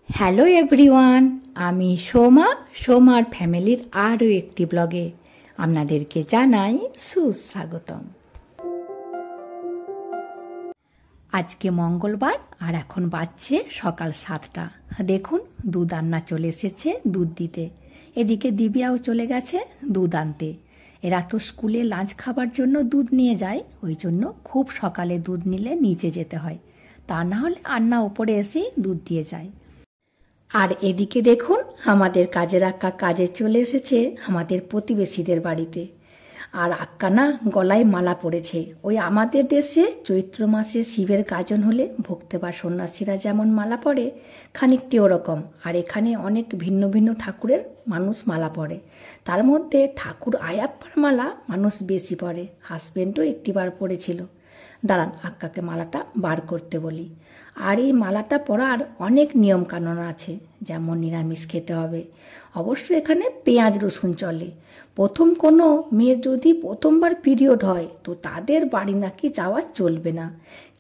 Hello everyone, আমি সোমার ফ্যামিলির আরও একটি ব্লগে আপনাদেরকে জানাই সুস্বাগতম। আজকে মঙ্গলবার আর এখন বাজছে সকাল 7টা। দেখুন দুধ আন্না চলে এসেছে দুধ দিতে। এদিকে দিব্যাও চলে গেছে দুধ আনতে। এরা তো স্কুলে লাঞ্চ খাবার জন্য দুধ নিয়ে যায়, ওই জন্য খুব সকালে দুধ নিলে নিচে যেতে হয়, তা না হলে আন্না ওপরে এসেই দুধ দিয়ে যায়। আর এদিকে দেখুন আমাদের কাজের আক্কা কাজে চলে এসেছে আমাদের প্রতিবেশীদের বাড়িতে। আর আক্কা না গলায় মালা পড়েছে। ওই আমাদের দেশে চৈত্র মাসে শিবের গাজন হলে ভক্ত বা সন্ন্যাসীরা যেমন মালা পরে, খানিকটি ওরকম। আর এখানে অনেক ভিন্ন ভিন্ন ঠাকুরের মানুষ মালা পরে, তার মধ্যে ঠাকুর আয়াপ্পার মালা মানুষ বেশি পরে। হাজবেন্ডও একটিবার পড়েছিল। দাঁড়ান আক্কাকে মালাটা বার করতে বলি। আর এই মালাটা পরার অনেক নিয়ম কানুন আছে, যেমন নিরামিষ খেতে হবে, অবশ্য এখানে পেঁয়াজ রসুন চলে। প্রথম কোনো মেয়ের যদি প্রথমবার পিরিয়ড হয় তো তাদের বাড়ি নাকি যাওয়া চলবে না,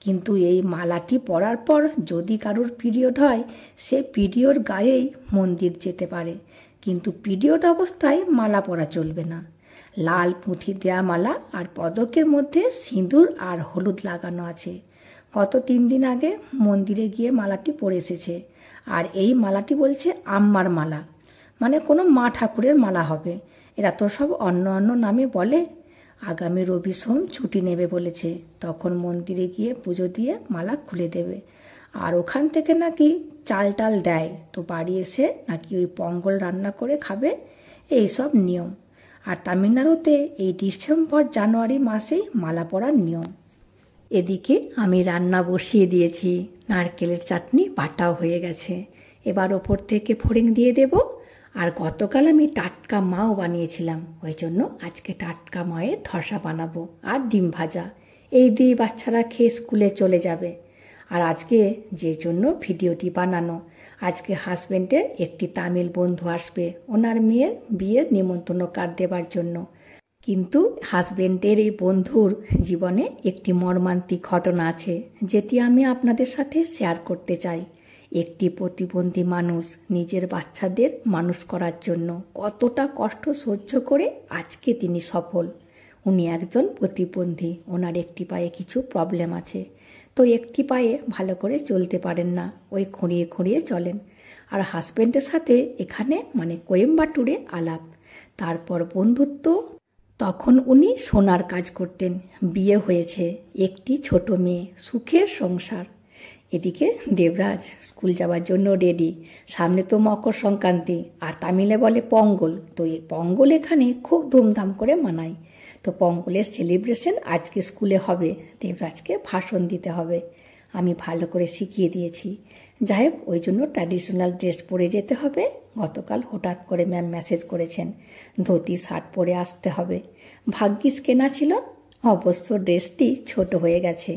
কিন্তু এই মালাটি পরার পর যদি কারোর পিরিয়ড হয় সে পিরিয়ড গায়েই মন্দির যেতে পারে, কিন্তু পিরিয়ড অবস্থায় মালা পরা চলবে না। লাল পুঁথি দেয়া মালা আর পদকের মধ্যে সিঁদুর আর হলুদ লাগানো আছে। গত 3 দিন আগে মন্দিরে গিয়ে মালাটি পরে এসেছে। আর এই মালাটি বলছে আম্মার মালা, মানে কোনো মা ঠাকুরের মালা হবে। এরা তো সব অন্য অন্য নামে বলে। আগামী রবি সোম ছুটি নেবে বলেছে, তখন মন্দিরে গিয়ে পুজো দিয়ে মালা খুলে দেবে। আর ওখান থেকে নাকি চাল টাল দেয়, তো বাড়ি এসে নাকি ওই পঙ্গল রান্না করে খাবে, এই সব নিয়ম। আর তামিলনাড়ুতে এই ডিসেম্বর জানুয়ারি মাসেই মালা পরার নিয়ম। এদিকে আমি রান্না বসিয়ে দিয়েছি, নারকেলের চাটনি বাটাও হয়ে গেছে। এবার ওপর থেকে ফড়িং দিয়ে দেব। আর গতকাল আমি টাটকা মাও বানিয়েছিলাম, ওই জন্য আজকে টাটকা মায়ের ধসা বানাবো আর ডিম ভাজা। এই দিয়ে বাচ্চারা খেয়ে স্কুলে চলে যাবে। আর আজকে যে জন্য ভিডিওটি বানানো, আজকে হাজবেন্ডের একটি তামিল বন্ধু আসবে ওনার মেয়ের বিয়ের নিমন্ত্রণ কার্ড দেবার জন্য। কিন্তু হাজবেন্ডের এই বন্ধুর জীবনে একটি মর্মান্তিক ঘটনা আছে, যেটি আমি আপনাদের সাথে শেয়ার করতে চাই। একটি প্রতিবন্ধী মানুষ নিজের বাচ্চাদের মানুষ করার জন্য কতটা কষ্ট সহ্য করে আজকে তিনি সফল। উনি একজন প্রতিবন্ধী, ওনার একটি পায়ে কিছু প্রবলেম আছে, তো একটি পায়ে ভালো করে চলতে পারেন না, ওই খুঁড়িয়ে খুঁড়িয়ে চলেন। আর হাজবেন্ডের সাথে এখানে মানে কোয়েম্বাটুরে আলাপ, তারপর বন্ধুত্ব। তখন উনি সোনার কাজ করতেন, বিয়ে হয়েছে, একটি ছোট মেয়ে, সুখের সংসার। এদিকে দেবরাজ স্কুল যাওয়ার জন্য রেডি। সামনে তো মকর সংক্রান্তি, আর তামিলে বলে পঙ্গল, তো এই পঙ্গল এখানে খুব ধুমধাম করে মানায়। তো পঙ্গলের সেলিব্রেশন আজকে স্কুলে হবে, দেবরাজকে ভাষণ দিতে হবে। আমি ভালো করে শিখিয়ে দিয়েছি। যাই হোক, ওই জন্য ট্র্যাডিশনাল ড্রেস পরে যেতে হবে। গতকাল হঠাৎ করে ম্যাম মেসেজ করেছেন ধুতি শার্ট পরে আসতে হবে। ভাগ্যিস কেনা ছিল, অবশ্য ড্রেসটি ছোট হয়ে গেছে,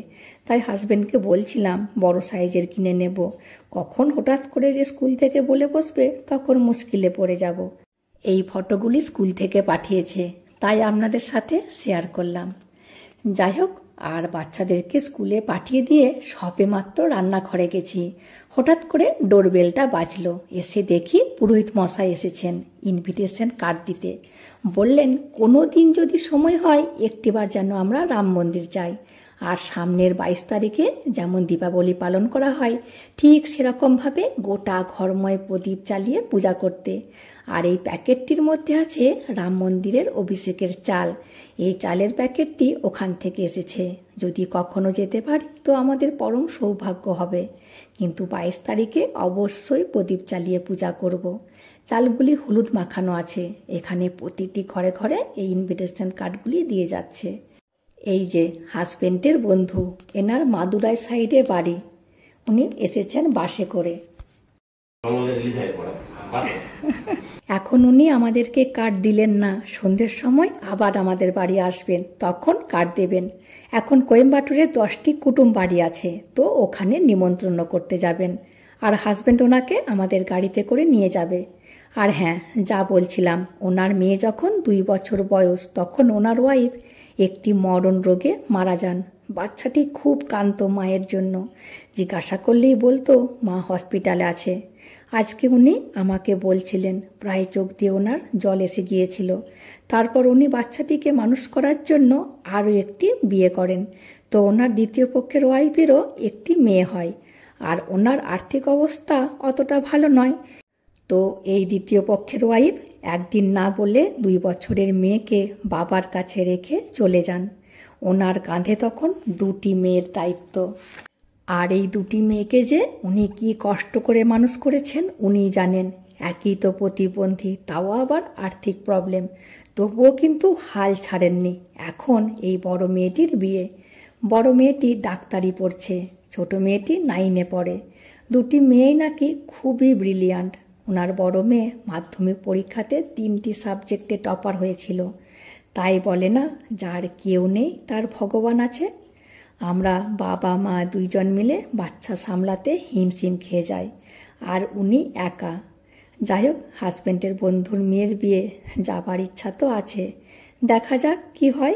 তাই হাজবেন্ডকে বলছিলাম বড় সাইজের কিনে নেব। কখন হঠাৎ করে যে স্কুল থেকে বলে বসবে তখন মুশকিলে পড়ে যাব। এই ফটোগুলি স্কুল থেকে পাঠিয়েছে, তাই আপনাদের সাথে শেয়ার করলাম। যাই হোক, আর বাচ্চাদেরকে স্কুলে পাঠিয়ে দিয়ে সবে মাত্র রান্নাঘরে গেছি। হঠাৎ করে ডোরবেলটা বাজলো, এসে দেখি পুরোহিত মশাই এসেছেন ইনভিটেশন কার্ড দিতে। বললেন কোনো দিন যদি সময় হয় একটিবার যেন আমরা রাম মন্দির যাই, আর সামনের 22 তারিখে যেমন দীপাবলি পালন করা হয় ঠিক সেরকমভাবে গোটা ঘরময় প্রদীপ জ্বালিয়ে পূজা করতে। আর এই প্যাকেটটির মধ্যে আছে রাম মন্দিরের অভিষেকের চাল। এই চালের প্যাকেটটি ওখান থেকে এসেছে। যদি কখনো যেতে পারি তো আমাদের পরম সৌভাগ্য হবে, কিন্তু 22 তারিখে অবশ্যই প্রদীপ জ্বালিয়ে পূজা করব। চালগুলি হলুদ মাখানো আছে। এখানে প্রতিটি ঘরে ঘরে এই ইনভিটেশন কার্ডগুলি দিয়ে যাচ্ছে। এই যে হাজবেন্ডের বন্ধু, এনার মাদুরাই সাইডে বাড়ি, উনি এসেছেন বাসে করে। এখন উনি আমাদেরকে কার্ড দিলেন না, সন্ধ্যের সময় আবার আমাদের বাড়ি আসবেন, তখন কার্ড দেবেন। এখন কোয়েম্বাটুরে 10টি কুটুম বাড়ি আছে, তো ওখানে নিমন্ত্রণ করতে যাবেন। আর হাজবেন্ড ওনাকে আমাদের গাড়িতে করে নিয়ে যাবে। আর হ্যাঁ, যা বলছিলাম, ওনার মেয়ে যখন 2 বছর বয়স তখন ওনার ওয়াইফ একটি মরণ রোগে মারা যান। বাচ্চাটি খুব কাঁদতো মায়ের জন্য। জিজ্ঞাসা করলেই বলতো মা হসপিটালে আছে। আজকে উনি আমাকে বলছিলেন প্রায় চোখ দিয়ে ওনার জল এসে গিয়েছিল। তারপর উনি বাচ্চাটিকে মানুষ করার জন্য আরও একটি বিয়ে করেন। তো ওনার দ্বিতীয় পক্ষের ওয়াইফেরও একটি মেয়ে হয়, আর ওনার আর্থিক অবস্থা অতটা ভালো নয়। তো এই দ্বিতীয় পক্ষের ওয়াইফ একদিন না বলে 2 বছরের মেয়েকে বাবার কাছে রেখে চলে যান। ওনার কাঁধে তখন 2টি মেয়ের দায়িত্ব। আর এই 2টি মেয়েকে যে উনি কি কষ্ট করে মানুষ করেছেন উনি জানেন। একই তো প্রতিবন্ধী, তাও আবার আর্থিক প্রবলেম, তবুও কিন্তু হাল ছাড়েননি। এখন এই বড় মেয়েটির বিয়ে। বড় মেয়েটি ডাক্তারি পড়ছে, ছোট মেয়েটি 9-এ পড়ে। 2টি মেয়েই নাকি খুবই ব্রিলিয়ান্ট। ওনার বড় মেয়ে মাধ্যমিক পরীক্ষাতে 3টি সাবজেক্টে টপার হয়েছিল। তাই বলে না, যার কেউ নেই তার ভগবান আছে। আমরা বাবা মা 2 জন মিলে বাচ্চা সামলাতে হিমশিম খেয়ে যাই, আর উনি একা। যাই হোক, হাজব্যান্ডের বন্ধুর মেয়ের বিয়ে যাবার ইচ্ছা তো আছে, দেখা যাক কি হয়।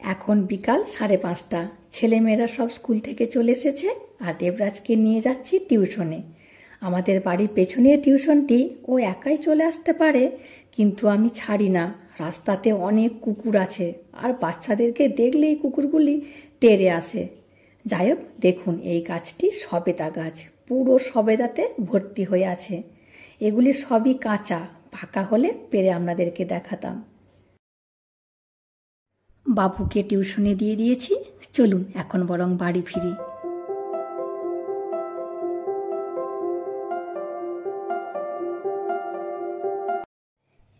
এখন বিকাল 5:30। ছেলেমেয়েরা সব স্কুল থেকে চলে এসেছে, আর দেবরাজকে নিয়ে যাচ্ছি টিউশনে। আমাদের বাড়ির পেছনে টিউশনটি, ও একাই চলে আসতে পারে, কিন্তু আমি ছাড়ি না। রাস্তাতে অনেক কুকুর আছে, আর বাচ্চাদেরকে দেখলেই কুকুরগুলি তেড়ে আসে। যাই হোক, দেখুন এই গাছটি সবেদা গাছ, পুরো সবেদাতে ভর্তি হয়ে আছে। এগুলি সবই কাঁচা, পাকা হলে পেরে আপনাদেরকে দেখাতাম। বাবুকে টিউশনে দিয়ে দিয়েছি, চলুন এখন বরং বাড়ি ফিরি।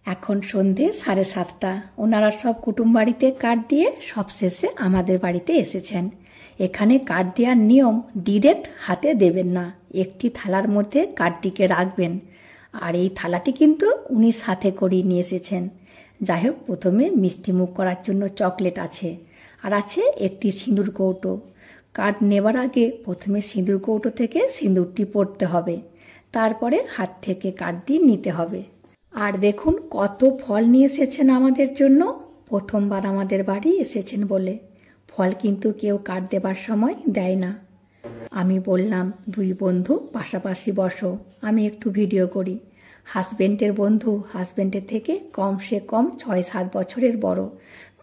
এখন সন্ধে 7:30। ওনারা সব কুটুম বাড়িতে কার্ড দিয়ে সবশেষে আমাদের বাড়িতে এসেছেন। এখানে কার্ড দেওয়ার নিয়ম, ডিরেক্ট হাতে দেবেন না, একটি থালার মধ্যে কার্ডটিকে রাখবেন। আর এই থালাটি কিন্তু উনি সাথে করিয়ে নিয়ে এসেছেন। যাই হোক, প্রথমে মিষ্টি মুখ করার জন্য চকলেট আছে, আর আছে একটি সিঁদুর কৌটো। কার্ড নেবার আগে প্রথমে সিঁদুর কৌটো থেকে সিঁদুরটি পড়তে হবে, তারপরে হাত থেকে কার্ডটি নিতে হবে। আর দেখুন কত ফল নিয়ে এসেছেন আমাদের জন্য, প্রথমবার আমাদের বাড়ি এসেছেন বলে। ফল কিন্তু কেউ কার্ড দেবার সময় দেয় না। আমি বললাম 2 বন্ধু পাশাপাশি বসো, আমি একটু ভিডিও করি। হাজব্যান্ডের বন্ধু হাজব্যান্ডের থেকে কমসে কম 6-7 বছরের বড়,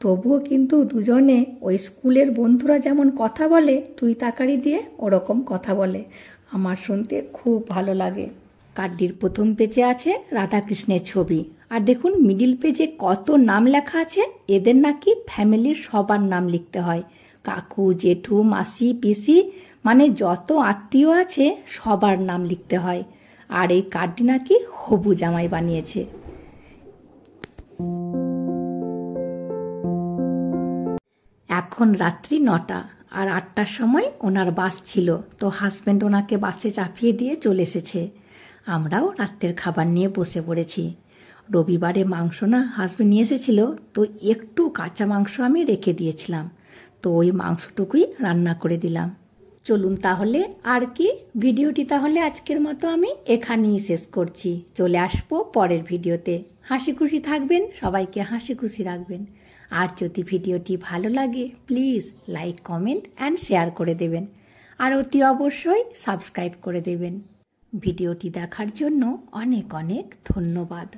তবুও কিন্তু দুজনে ওই স্কুলের বন্ধুরা যেমন কথা বলে তুই তাকারি দিয়ে ওরকম কথা বলে। আমার শুনতে খুব ভালো লাগে। কার্ডটির প্রথম পেজে আছে রাধাকৃষ্ণের ছবি, আর দেখুন মিডিল পেজে কত নাম লেখা আছে। এদের নাকি ফ্যামিলির সবার নাম লিখতে হয়, কাকু জেঠু মাসি পিসি, মানে যত আত্মীয় আছে সবার নাম লিখতে হয়। আর এই কার্ডটি নাকি হবু জামাই বানিয়েছে। এখন রাত্রি 9টা, আর 8টার সময় ওনার বাস ছিল, তো হাজব্যান্ড ওনাকে বাসে চাপিয়ে দিয়ে চলে এসেছে। আমরাও রাত্রের খাবার নিয়ে বসে পড়েছি। রবিবারে মাংস না হাজব্যান্ড নিয়ে এসেছিল, তো একটু কাঁচা মাংস আমি রেখে দিয়েছিলাম, তো ওই মাংসটুকুই রান্না করে দিলাম। চলুন তাহলে, আর কি, ভিডিওটি তাহলে আজকের মতো আমি এখানেই শেষ করছি। চলে আসবো পরের ভিডিওতে। হাসি খুশি থাকবেন, সবাইকে হাসি খুশি রাখবেন। আর যদি ভিডিওটি ভালো লাগে please like comment and share করে দেবেন, আর অতি অবশ্যই সাবস্ক্রাইব করে দেবেন। ভিডিওটি দেখার জন্য অনেক অনেক ধন্যবাদ।